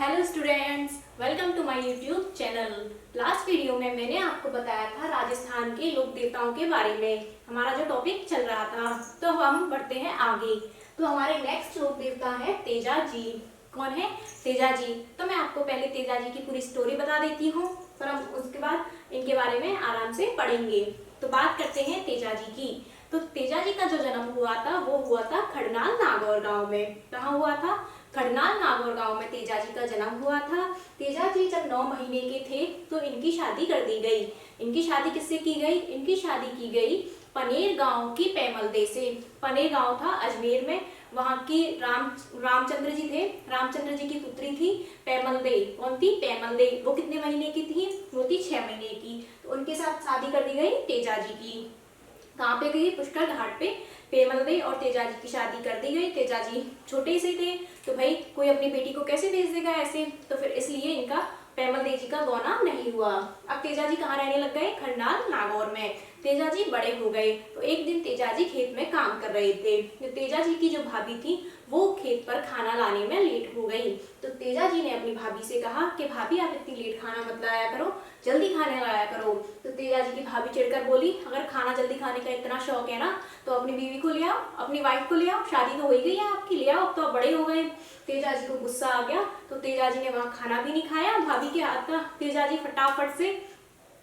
Hello students, welcome to my YouTube channel. Last video में मैंने आपको बताया था राजस्थान के लोक देवताओं के बारे में। हमारा जो टॉपिक चल रहा था, तो हम बढ़ते हैं आगे। तो हमारे नेक्स्ट लोक देवता है तेजा जी। कौन है? तेजा जी। तो मैं आपको पहले तेजा जी की पूरी स्टोरी बता देती हूँ, फिर हम उसके बाद इनके बारे में आराम से पढ़ेंगे। तो बात करते हैं तेजा जी की। तो तेजा जी का जो जन्म हुआ था वो हुआ था खड़नाल नागौर गांव में। कहाँ हुआ था? खड़नाल नागौर गांव में तेजा जी का जन्म हुआ था। तेजा जी जब 9 महीने के थे तो इनकी शादी कर दी गई। इनकी शादी किससे की गई? इनकी शादी की गई पनेर गांव की पैमलदे से। पनेर गांव था अजमेर में, वहां की रामचंद्र जी थे। रामचंद्र जी की पुत्री थी पैमलदे। कौन थी? पैमलदे। वो कितने महीने की थी? वो थी 6 महीने की। तो उनके साथ शादी कर दी गई तेजा जी की। कहाँ पे गई? पुष्कर घाट पे पेमलदे और तेजा जी की शादी कर दी गई। तेजा जी छोटे से थे, तो भाई कोई अपनी बेटी को कैसे भेज देगा ऐसे, तो फिर इसलिए इनका पेमलदे जी का गौना नहीं हुआ। अब तेजा जी कहाँ रहने लग गए? खड़नाल नागौर में। तेजा जी बड़े हो गए तो एक दिन तेजा जी खेत में काम कर रहे थे। तो तेजा जी की जो भाभी थी वो खेत पर खाना लाने में लेट हो गई। तो तेजा जी ने अपनी भाभी से कहा कि भाभी आप इतनी लेट खाना मत लाया करो, जल्दी खाने लाया करो। तो तेजा जी की भाभी चिढ़कर बोली, अगर खाना जल्दी खाने का इतना शौक है ना तो अपनी बीवी को ले आओ, अपनी वाइफ को ले आओ, शादी तो हो ही गई है आपकी, ले आओ, अब तो आप बड़े हो गए। तेजा जी को गुस्सा आ गया, तो तेजा जी ने वहां खाना भी नहीं खाया भाभी के हाथ का। तेजा जी फटाफट से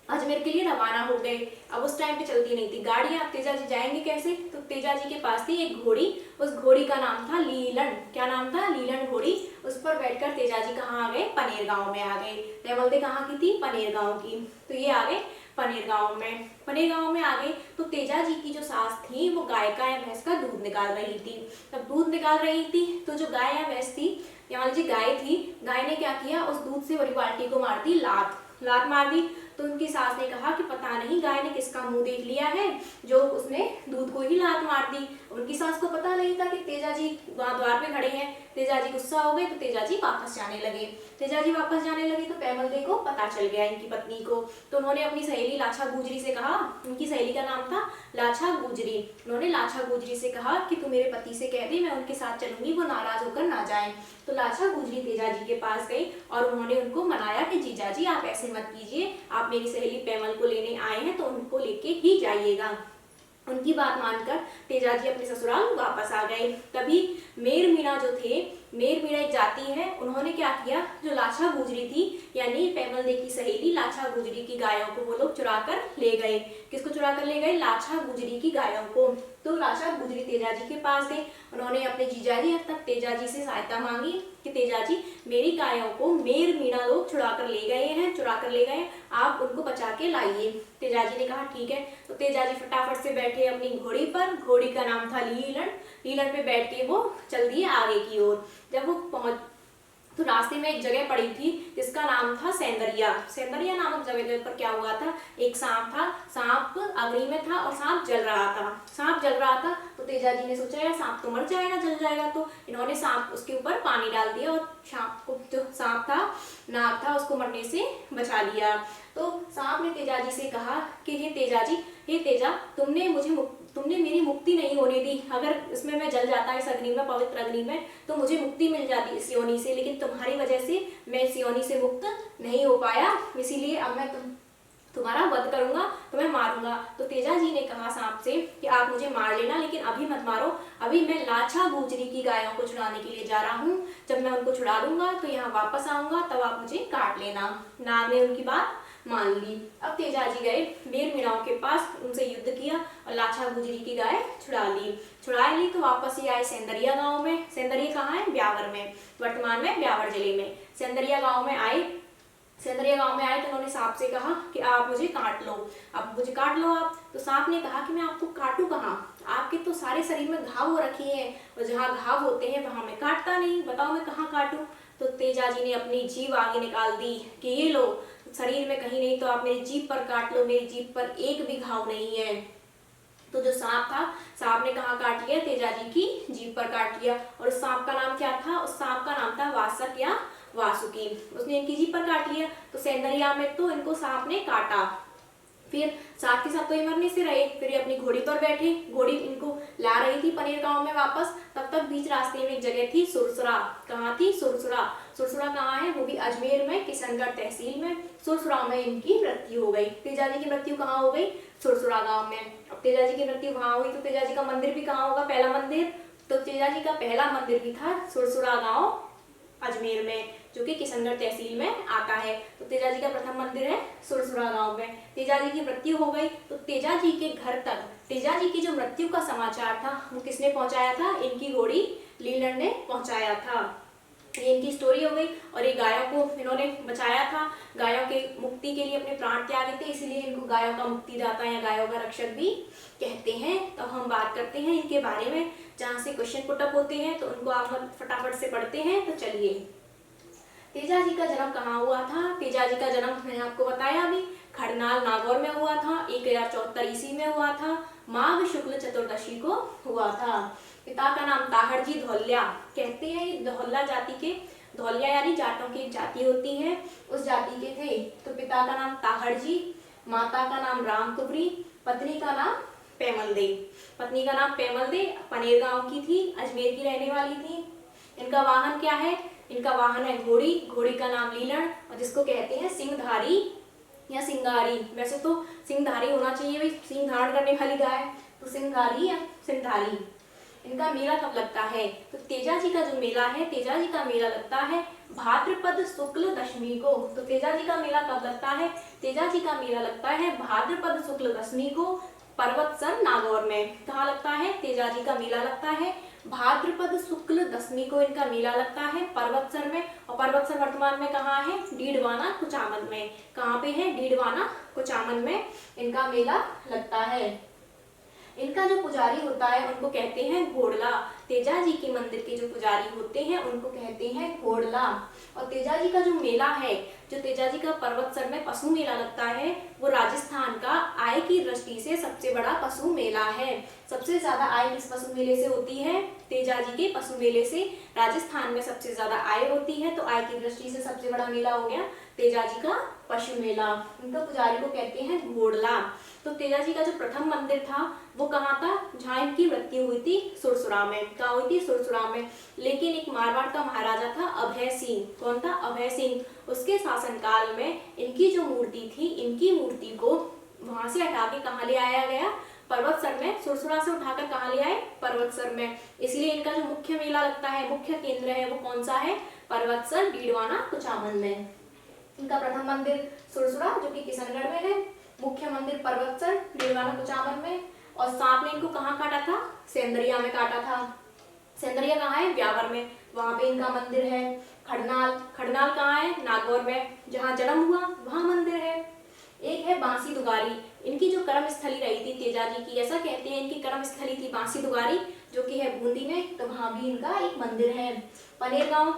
अजमेर के लिए रवाना हो गए। अब उस टाइम पे चलती नहीं थी गाड़ियां, तेजा जी जाएंगे कैसे? तो तेजा जी के पास थी एक घोड़ी। उस घोड़ी का नाम था लीलन। क्या नाम था? लीलन घोड़ी। उस पर बैठकर तेजा जी कहाँ आ गए? पनेर गांव में आ गए। पैमलदे कहाँ की थी? पनेर गांव की। तो ये आ गए पनेर गांव में। पनेर गांव में आ गए तो तेजा जी की जो सास थी वो गाय का या भैंस का दूध निकाल रही थी। तब दूध निकाल रही थी तो जो गाय या भैंस थी, या मान लीजिए गाय थी, गाय ने क्या किया? उस दूध से बड़ी बाल्टी को मार दी लात। लात मार दी तो उनकी सास ने कहा कि पता नहीं गाय ने किसका मुंह देख लिया है जो उसने दूध को ही लात मार दी। उनकी सास को पता नहीं था कि तेजा जी वहां द्वार पे खड़े हैं। तेजा जी गुस्सा हो गए तो तेजा जी वापस जाने लगे। तेजा जी वापस जाने लगे तो पैमलदे को पता चल गया इनकी पत्नी को। तो उन्होंने अपनी सहेली लाछा गुजरी से कहा, उनकी सहेली का नाम था लाछा गुजरी। उन्होंने लाछा गुजरी से कहा कि तू मेरे पति से कह दे मैं उनके साथ चलूंगी, वो नाराज होकर ना जाए। तो लाछा गुजरी तेजा जी के पास गई और उन्होंने उनको मनाया कि जीजा जी आप ऐसे मत कीजिए, आप मेरी सहेली पैमल को लेने आए हैं तो उनको लेके ही जाइएगा। उनकी बात मानकर तेजा जी अपने ससुराल वापस आ गए। तभी मेर मीणा जो थे, मेर मीणा एक जाति है, उन्होंने क्या किया? जो लाछा गुजरी थी यानी पैमलदे की सहेली लाछा गुजरी की गायों को वो लोग चुरा कर ले गए। किसको चुरा कर ले गए? लाछा गुजरी की गायों को। तो लाछा गुजरी तेजा जी के पास गए। उन्होंने अपने जीजा जी तक तेजा जी से सहायता मांगी कि तेजा जी मेरी गायों को मेर मीणा लोग चुरा कर ले गए हैं, चुरा कर ले गए, आप उनको बचा के लाइए। तेजा जी ने कहा ठीक है। तो तेजा जी फटाफट से बैठे अपनी घोड़ी पर। घोड़ी का नाम था लीलन। लीलन पे बैठ के वो चल दिए आगे की ओर। जब वो पहुंच तो रास्ते में एक जगह पड़ी थी जिसका नाम था सेंदरिया। सेंदरिया नामक जगह पर क्या हुआ था? एक सांप था। सांप अग्नि में था और सांप जल रहा था। सांप जल रहा था तो तेजा जी ने सोचा यार सांप तो मर जाएगा जल जाएगा, तो इन्होंने सांप उसके ऊपर पानी डाल दिया और सांप को, जो सांप था नाग था, उसको मरने से बचा लिया। तो सांप ने तेजा जी से कहा कि ये तेजा जी, हे तेजा, तुमने मेरी मुक्ति नहीं होने दी। अगर इसमें मैं जल जाता इस अग्नि में, पवित्र अग्नि में, तो मुझे मुक्ति मिल जाती इस योनि से, लेकिन तुम्हारी वजह से मैं इस योनि से मुक्त नहीं हो पाया, इसीलिए अब मैं तुम्हारा वध करूंगा, तुम्हें मारूंगा। तो तेजा जी ने कहा सांप से कि आप मुझे मार लेना लेकिन अभी मत मारो, अभी मैं लाछा गुजरी की गायों को छुड़ाने के लिए जा रहा हूँ। जब मैं उनको छुड़ा दूंगा तो यहाँ वापस आऊंगा, तब आप मुझे काट लेना। नाग ने उनकी बात मान ली। अब तेजा जी गए मेर मीणाओं के पास, उनसे युद्ध किया और लाछा गुजरी की गाय छुड़ा ली तो वापस ही आए सेंदरिया गांव में। सेंदरिया कहाँ है? ब्यावर में, वर्तमान में ब्यावर जिले में। सेंदरिया गांव में आए तो उन्होंने सांप से कहा कि आप मुझे काट लो, अब मुझे काट लो आप। तो सांप ने कहा कि मैं आपको काटूं कहाँ, आपके तो सारे शरीर में घाव हो रखे हैं और जहाँ घाव होते हैं वहां मैं काटता नहीं, बताओ मैं कहाँ काटूं। तो तेजा जी ने अपनी जीभ आगे निकाल दी कि ये लो, शरीर में कहीं नहीं तो आप मेरी जीभ पर काट लो, मेरी जीभ पर एक भी घाव नहीं है। तो जो सांप था, सांप ने कहाँ काट लिया? तेजा जी की जीभ पर काट लिया। और उस सांप का नाम क्या था? उस सांप का नाम था वासक या वासुकी। उसने इनकी जीभ पर काट लिया। तो सेंदरिया में तो इनको सांप ने काटा। फिर साथ के साथ तो ये मरने से रहे, फिर ये अपनी घोड़ी पर बैठे, घोड़ी इनको ला रही थी पनेर गांव में वापस। तब तक बीच रास्ते में एक जगह थी सुरसुरा। कहाँ थी? सुरसुरा। सुरसुरा कहाँ है? वो भी अजमेर में, किशनगढ़ तहसील में। सुरसुरा में इनकी मृत्यु हो गई। तेजाजी की मृत्यु कहाँ हो गई? सुरसुरा गाँव में। अब तेजाजी की मृत्यु वहां हुई तो तेजाजी का मंदिर भी कहाँ होगा? पहला मंदिर तो तेजाजी का पहला मंदिर भी था सुरसुरा गाँव अजमेर में, जो कि किशनगढ़ तहसील में आता है। तो तेजाजी का प्रथम मंदिर है सुरसुरा गांव में। तेजाजी की मृत्यु हो गई तो तेजाजी के घर तक तेजाजी की जो मृत्यु का समाचार था वो किसने पहुंचाया था? इनकी घोड़ी लीलर ने पहुंचाया था। ये इनकी स्टोरी हो गई। और ये गायों को इन्होंने बचाया था, गायों के मुक्ति के लिए अपने प्राण त्यागे थे, इसलिए इनको गायों का मुक्तिदाता या गायों का रक्षक भी कहते हैं। तो हम बात करते हैं इनके बारे में, जहाँ से क्वेश्चन पुटअप होते हैं तो उनको आप फटाफट से पढ़ते हैं। तो चलिए, तेजाजी का जन्म कहाँ हुआ था? तेजाजी का जन्म मैंने आपको बताया अभी, खरनाल नागौर में हुआ था। 1074 ईस्वी में हुआ था। माघ शुक्ल चतुर्दशी को हुआ था। पिता का नाम ताहड़जी धौल्या, कहते हैं ये धौल्या जाति के, धौल्या यानी जाटों की एक जाति होती है, उस जाति के थे। तो पिता का नाम ताहड़जी, माता का नाम रामकुबरी, पत्नी का नाम पेमल दे। पत्नी का नाम पेमल दे पनेर गांव की थी, अजमेर की रहने वाली थी। इनका वाहन क्या है? इनका वाहन है घोड़ी, घोड़ी का नाम लीलण, और जिसको कहते हैं सिंहधारी या सिंगारी। वैसे तो सिंहधारी होना चाहिए भाई, सिंह धारण करने वाली गाय, तो सिंहधारी या सिंहधारी। इनका मेला कब लगता है? तो तेजाजी का जो मेला है, तेजाजी का मेला लगता है भाद्रपद शुक्ल दशमी को। तो तेजाजी का मेला कब लगता है? तेजाजी का मेला लगता है भाद्रपद शुक्ल दशमी को, पर्वतसर नागौर में। कहाँ लगता है? तेजाजी का मेला लगता है भाद्रपद शुक्ल दशमी को इनका मेला लगता है पर्वतसर में। और पर्वतसर वर्तमान में कहाँ है? डीडवाना कुचामन में। कहाँ पे है? डीडवाना कुचामन में इनका मेला लगता है। इनका जो पुजारी होता है उनको कहते हैं घोड़ला। तेजाजी के मंदिर के जो पुजारी होते हैं उनको कहते हैं घोड़ला। और तेजाजी का जो मेला है, जो तेजाजी का पर्वतसर में पशु मेला लगता है, वो राजस्थान का आय की दृष्टि से सबसे बड़ा पशु मेला है। सबसे ज्यादा आय किस पशु मेले से होती है? तेजाजी के पशु मेले से राजस्थान में सबसे ज्यादा आय होती है। तो आय की दृष्टि से सबसे बड़ा मेला हो गया तेजाजी का पशु मेला। इनका पुजारी को कहते हैं घोड़ला। तो तेजाजी का जो प्रथम मंदिर था वो कहाँ था? जहाँ इनकी मृत्यु हुई थी सुरसुरा में। कहाँ हुई थी? सुरसुरा में। लेकिन एक मारवाड़ का महाराजा था अभय सिंह। कौन था? अभय सिंह। उसके शासनकाल में इनकी जो मूर्ति थी, इनकी मूर्ति को वहां से हटा के कहाँ ले आया गया? पर्वतसर में। सुरसुरा से उठाकर कहाँ ले आए? पर्वतसर में। इसलिए इनका जो मुख्य मेला लगता है, मुख्य केंद्र है, वो कौन सा है? पर्वतसर डीडवाना कुचामन में। इनका प्रथम मंदिर सुरसुरा जो कि किशनगढ़ में है, मुख्य मंदिर पर्वतसर डीडवाना कुचामन में। और सांप ने इनको कहाँ काटा था? सेंदरिया में काटा था। सेंदरिया कहाँ है? ब्यावर में, वहां पे इनका मंदिर है। खड़नाल, खड़नाल कहाँ है? नागौर में, जहाँ जन्म हुआ वहां मंदिर है। एक है बांसी दुगारी। इनकी जो कर्म स्थली रही थी तेजाजी की, ऐसा कहते हैं इनकी कर्म स्थली थी बांसी दुगारी, जो कि है बूंदी में, तो वहां भी इनका एक मंदिर है। पनेर गांव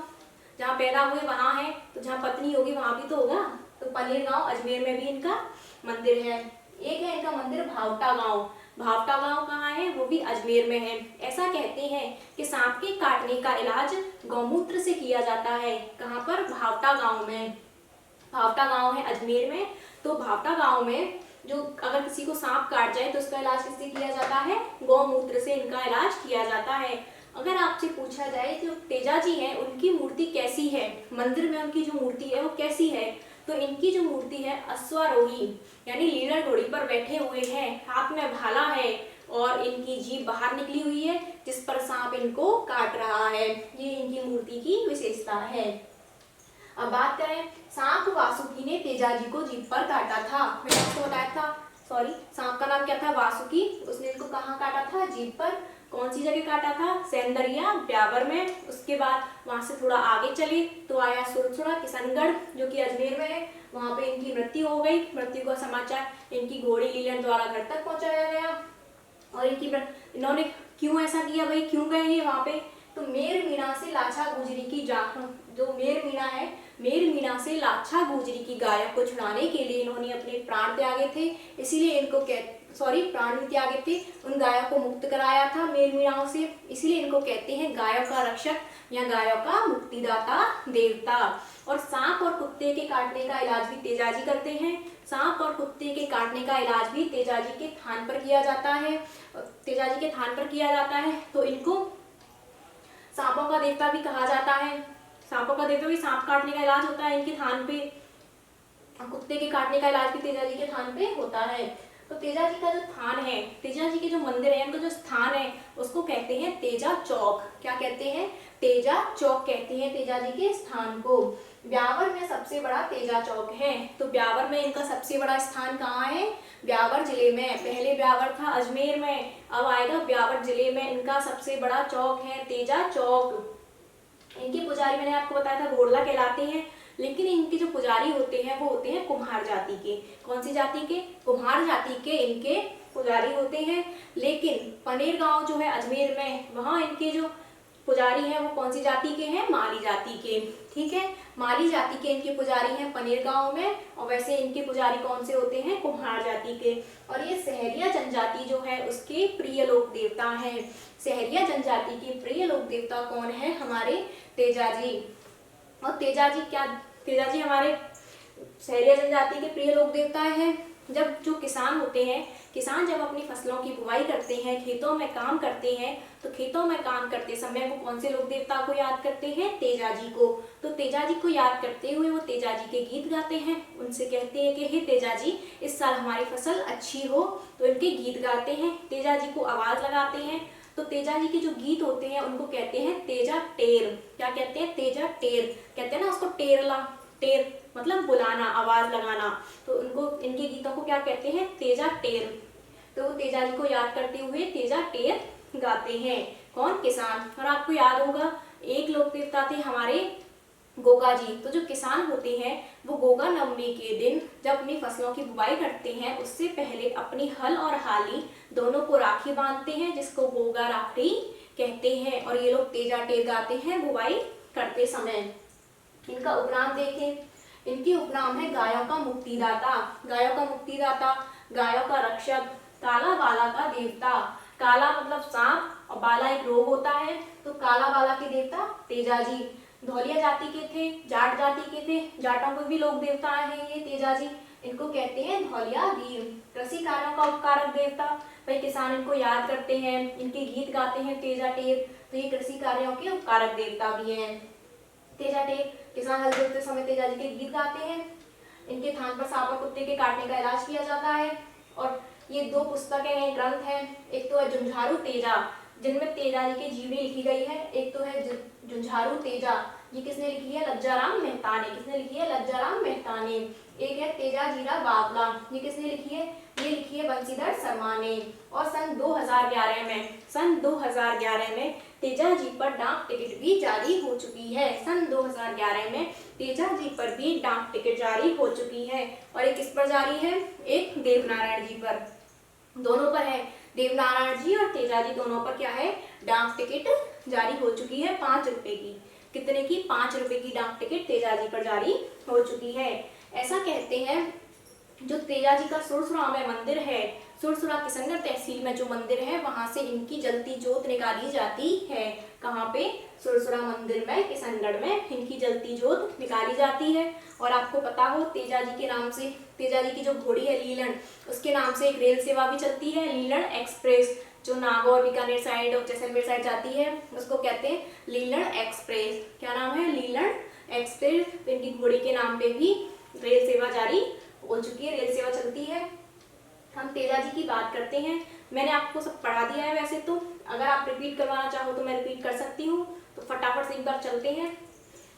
जहाँ पैदा हुए वहां है, तो जहाँ पत्नी होगी वहां भी तो होगा, तो पनेर गांव अजमेर में भी इनका मंदिर है। एक है इनका मंदिर भावटा गांव। भावटा गांव कहाँ है? वो भी अजमेर में है। ऐसा कहते हैं कि सांप के काटने का इलाज गौमूत्र से किया जाता है। कहाँ पर? भावटा गांव में। भावटा गांव है अजमेर में। तो भावटा गांव में जो अगर किसी को सांप काट जाए तो उसका इलाज किससे किया जाता है? गौमूत्र से इनका इलाज किया जाता है। अगर आपसे पूछा जाए जो तेजाजी हैं उनकी मूर्ति कैसी है, मंदिर में उनकी जो मूर्ति है वो कैसी है, तो इनकी जो मूर्ति है अश्वारोही यानी लीलर घोड़ी पर बैठे हुए हैं, हाथ में भाला है और इनकी जीभ बाहर निकली हुई है जिस पर सांप इनको काट रहा है। ये इनकी मूर्ति की विशेषता है। अब बात करें, सांप वासुकी ने तेजाजी को जीभ पर काटा था। मैंने आपको बताया था, सॉरी, सांप का नाम क्या था? वासुकी। उसने इनको कहाँ काटा था? जीभ पर। कौन सी जगह काटा था? सेंदरिया ब्यावर में। उसके बाद वहां से थोड़ा आगे चले तो आया सुरसुरा किशनगढ़ जो कि अजमेर में है, वहां पे इनकी मृत्यु हो गई। मृत्यु का समाचार इनकी घोड़ी लीलन द्वारा घर तक पहुंचाया गया। और इन्होंने क्यों ऐसा किया भाई, क्यों गए ये वहां पे? तो मेर मीणा से लाछा गुजरी की जो मेर मीणा है, मेर मीणा से लाछा गुजरी की गायों को छुड़ाने के लिए इन्होंने अपने प्राण त्यागे थे, इसीलिए इनको प्राण भी त्यागे थे, उन गायों को मुक्त कराया था मेल मीणाओं से, इसलिए इनको कहते हैं गायों का रक्षक या गायों का मुक्तिदाता देवता। और सांप और कुत्ते के काटने का इलाज भी तेजाजी करते हैं। सांप और कुत्ते के काटने का इलाज भी तेजाजी के थान पर किया जाता है। तेजाजी के थान पर किया जाता है, तो इनको सांपों का देवता भी कहा जाता है। सांपों का देवता भी, सांप काटने का इलाज होता है इनके थान पे, कुत्ते के काटने का इलाज भी तेजाजी के थान पे होता है। तो तेजाजी का जो थान है, तेजाजी के जो मंदिर है, उनका जो स्थान है, उसको कहते हैं तेजा चौक। क्या कहते हैं? तेजा चौक कहते हैं तेजाजी के स्थान को। ब्यावर में सबसे बड़ा तेजा चौक है। तो ब्यावर में इनका सबसे बड़ा स्थान कहाँ है? ब्यावर जिले में। पहले ब्यावर था अजमेर में, अब आएगा ब्यावर जिले में। इनका सबसे बड़ा चौक है तेजा चौक। इनके पुजारी मैंने आपको बताया था घोड़ला कहलाते हैं, लेकिन इनके जो पुजारी होते हैं वो होते हैं कुम्हार जाति के। कौन सी जाति के? कुम्हार जाति के इनके पुजारी होते हैं। लेकिन पनेर गांव जो है अजमेर में, वहां इनके जो पुजारी हैं वो कौन सी जाति के हैं? माली जाति के। ठीक है, माली जाति के इनके पुजारी हैं पनेर गांव में, और वैसे इनके पुजारी कौन से होते हैं? कुम्हार जाति के। और ये सहरिया जनजाति जो है उसके प्रिय लोक देवता है। सहरिया जनजाति के प्रिय लोक देवता कौन है? हमारे तेजाजी। और तेजाजी हमारे सहरिया जनजाति के प्रिय लोक देवता है। जब जो किसान होते हैं, किसान जब अपनी फसलों की बुवाई करते हैं, खेतों में काम करते हैं, तो खेतों में काम करते समय वो कौन से लोक देवता को याद करते हैं? तेजाजी को। तो तेजाजी को याद करते हुए वो तेजाजी के गीत गाते हैं। उनसे कहते हैं कि हे तेजाजी, इस साल हमारी फसल अच्छी हो, तो इनके गीत गाते हैं, तेजाजी को आवाज लगाते हैं। तो तेजाजी के जो गीत होते हैं उनको कहते हैं तेजा टेर। क्या कहते हैं? तेजा टेर। कहते हैं ना उसको टेरला, टेर मतलब बुलाना, आवाज लगाना। तो उनको, इनके गीतों को क्या कहते हैं? तेजा टेर। तो तेजाजी को याद करते हुए तेजा टेर गाते हैं। कौन? किसान। और आपको याद होगा एक लोक देवता थे हमारे गोगा जी। तो जो किसान होते हैं वो गोगा नवमी के दिन जब अपनी फसलों की बुवाई करते हैं, उससे पहले अपनी हल और हाली दोनों को राखी बांधते हैं, जिसको गोगा राखड़ी कहते हैं। और ये लोग तेजा टेर गाते हैं बुवाई करते समय। इनका उपनाम देखें, इनकी उपनाम है गायों का मुक्तिदाता। गायों का मुक्तिदाता, गायों का रक्षक, काला बाला का देवता। काला मतलब सांप और बाला एक रोग होता है, तो काला बाला के देवता तेजाजी। धौलिया जाति के थे, जाट जाति के थे, जाटों को भी लोक देवता है ये तेजाजी। इनको कहते हैं धौलिया वीर। कृषि कार्यों का उपकारक देवता, भाई किसान इनको याद करते हैं, इनके गीत गाते हैं तेजा टेर, तो ये कृषि कार्यों के उपकारक देवता भी हैं। तेजा टेर, किसान हल जोतते समय तेजाजी के गीत गाते हैं। इनके थान पर सांप और कुत्ते के काटने का इलाज किया जाता है। और ये दो पुस्तकें हैं, ग्रंथ हैं, एक तो है झुंझारू तेजा जिनमें तेजाजी की जीवनी लिखी गई है, एक तो है झुंझारू तेजा, ये किसने लिखी है? लज्जाराम मेहता ने। किसने लिखी है? लज्जाराम मेहता ने। एक है तेजा जीरा बावला, ये किसने लिखी है? ये लिखी है बंसीधर शर्मा ने। और सन 2011 में तेजाजी पर डाक टिकट भी जारी हो चुकी है। सन 2011 में तेजाजी पर भी डाक टिकट जारी हो चुकी है। और एक किस पर जारी है? एक देवनारायण जी पर। दोनों पर है, देवनारायण जी और तेजाजी दोनों पर क्या है? डाक टिकट जारी हो चुकी है 5 रुपए की। कितने की? 5 रुपए की डाक टिकट तेजाजी पर जारी हो चुकी है। ऐसा कहते हैं जो तेजाजी का सुरसुरा में मंदिर है, सुरसुरा किशनगढ़ तहसील में जो मंदिर है, वहां से इनकी जलती जोत निकाली जाती है। कहाँ पे? सुरसुरा मंदिर में, किशनगढ़ में इनकी जलती जोत निकाली जाती है। और आपको पता हो तेजाजी के नाम से, तेजाजी की जो घोड़ी है लीलन, उसके नाम से एक रेल सेवा भी चलती है, लीलन एक्सप्रेस, जो नागौर बीकानेर साइड और जैसलमेर साइड जाती है, उसको कहते हैं लीलन एक्सप्रेस। क्या नाम है? लीलन एक्सप्रेस। तो इनकी घोड़ी के नाम पे भी रेल सेवा जारी हो चुकी है, रेल सेवा चलती है। हम तेजाजी की बात करते हैं। मैंने आपको सब पढ़ा दिया है वैसे तो, अगर आप रिपीट करवाना चाहो तो मैं रिपीट कर सकती हूँ। तो फटाफट से एक बार चलते हैं।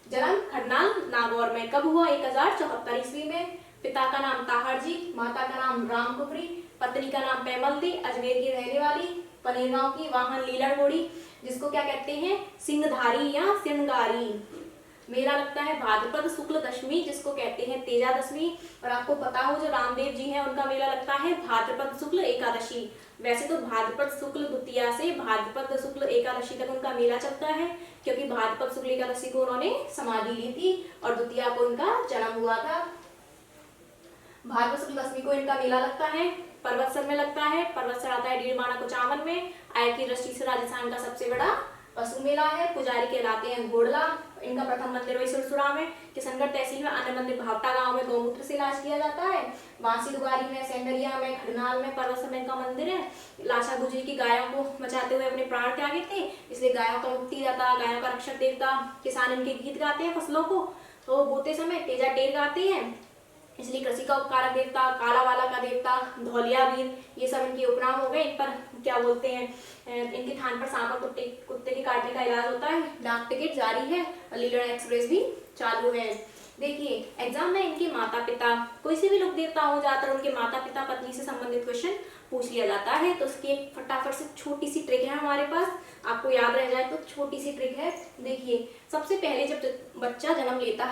जन्म खरनाल नागौर में कब हुआ? 1074 ईस्वी में। पिता का नाम ताहर जी, माता का नाम राम कुफरी, पत्नी का नाम पैमल दी, अजमेर की रहने वाली, पनेर गांव की, वाहन लीलन घोड़ी, जिसको क्या कहते हैं? सिंहधारी या सिंगारी। मेला लगता है भाद्रपद शुक्ल दशमी, जिसको कहते हैं तेजा दशमी। और आपको पता हो जो रामदेव जी हैं उनका मेला लगता है भाद्रपद शुक्ल एकादशी। वैसे तो भाद्रपद शुक्ल द्वितीया से भाद्रपद शुक्ल एकादशी तक उनका मेला चलता है, क्योंकि भाद्रपद शुक्ल एकादशी को उन्होंने समाधि ली थी और द्वितीया को उनका जन्म हुआ था। भाद्रपद शुक्ल दशमी को इनका मेला लगता है। पर्वतसर में लगता है। पर्वतसर आता है डीडवाना कुचामन में। आय की दृष्टि से राजस्थान का सबसे बड़ा पशु मेला है। पुजारी कहलाते हैं घोड़ला। इनका प्रथम मंदिर वही सुरसुरा में। किशनगढ़ तहसील में अन्य मंदिर भावटा गांव में गौमूत्र से इलाज किया जाता है। बांसी दुगारी में, सेंडरिया में, खड़नाल में पर्वतसर में इनका मंदिर है। लाशा गुजरी की गायों को बचाते हुए अपने प्राण त्यागे थे, इसलिए गायों का मुक्ति दाता, गायों का रक्षक देवता। किसान इनके गीत गाते हैं फसलों को तो बोते समय तेजा टेर गाते हैं, इसलिए कृषि का उपकारक देवता, काला वाला का देवता, धौलिया वीर, ये सब इनके उपनाम हो गए। इन पर क्या बोलते हैं, इनके थान पर सांप और कुत्ते के काटने का इलाज होता है। डाक टिकट जारी है और लीलर एक्सप्रेस भी चालू है। देखिए एग्जाम में इनके माता पिता, कोई से भी लोक देवता हो, ज्यादातर उनके माता पिता पत्नी से संबंधित क्वेश्चन पूछ लिया जाता है। तो उसकी एक फटाफट से छोटी सी ट्रिक है हमारे पास, आपको याद रह जाए तो छोटी सी ट्रिक है। देखिए सबसे पहले जब बच्चा जन्म लेता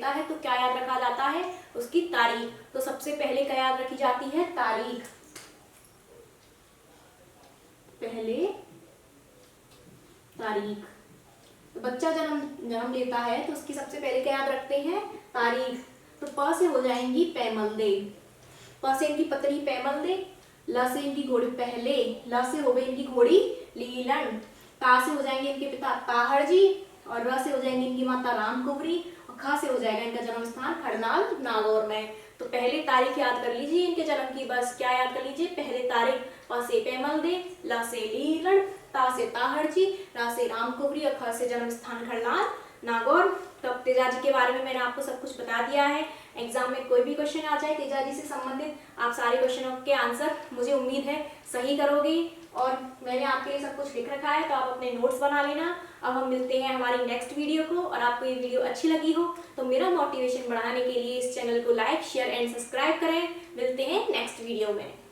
है, तो क्या याद रखा जाता है, उसकी तारीख। तो सबसे पहले क्या याद रखी जाती है, तारीख। पहले तारीख। तो बच्चा जन्म लेता है तो उसकी सबसे पहले क्या याद रखते हैं, तारीख। तो प से हो जाएंगी पैमल-दे, प से इनकी पत्नी पैमल-दे, ल से इनकी घोड़ी पहले, ल से हो गई इनकी घोड़ी लीलन, ता से हो जाएंगे इनके पिता ताहड़ जी, और र से हो जाएंगी इनकी माता राम कुंवरी, और ख से हो जाएगा इनका जन्म स्थान खड़नाल नागौर में। तो पहले तारीख याद कर लीजिए इनके जन्म की, बस क्या याद कर लीजिए, पहले तारीख। प से पैमल-दे, ल से लीलन, ता से ताहड़ जी, रा से राम कुंवरी, और ख से जन्म स्थान खड़नाल नागौर। तो अब तेजाजी के बारे में मैंने आपको सब कुछ बता दिया है। एग्जाम में कोई भी क्वेश्चन आ जाए तेजाजी से संबंधित, आप सारे क्वेश्चनों के आंसर मुझे उम्मीद है सही करोगे, और मैंने आपके लिए सब कुछ लिख रखा है तो आप अपने नोट्स बना लेना। अब हम मिलते हैं हमारी नेक्स्ट वीडियो को, और आपको ये वीडियो अच्छी लगी हो तो मेरा मोटिवेशन बढ़ाने के लिए इस चैनल को लाइक, शेयर एंड सब्सक्राइब करें। मिलते हैं नेक्स्ट वीडियो में।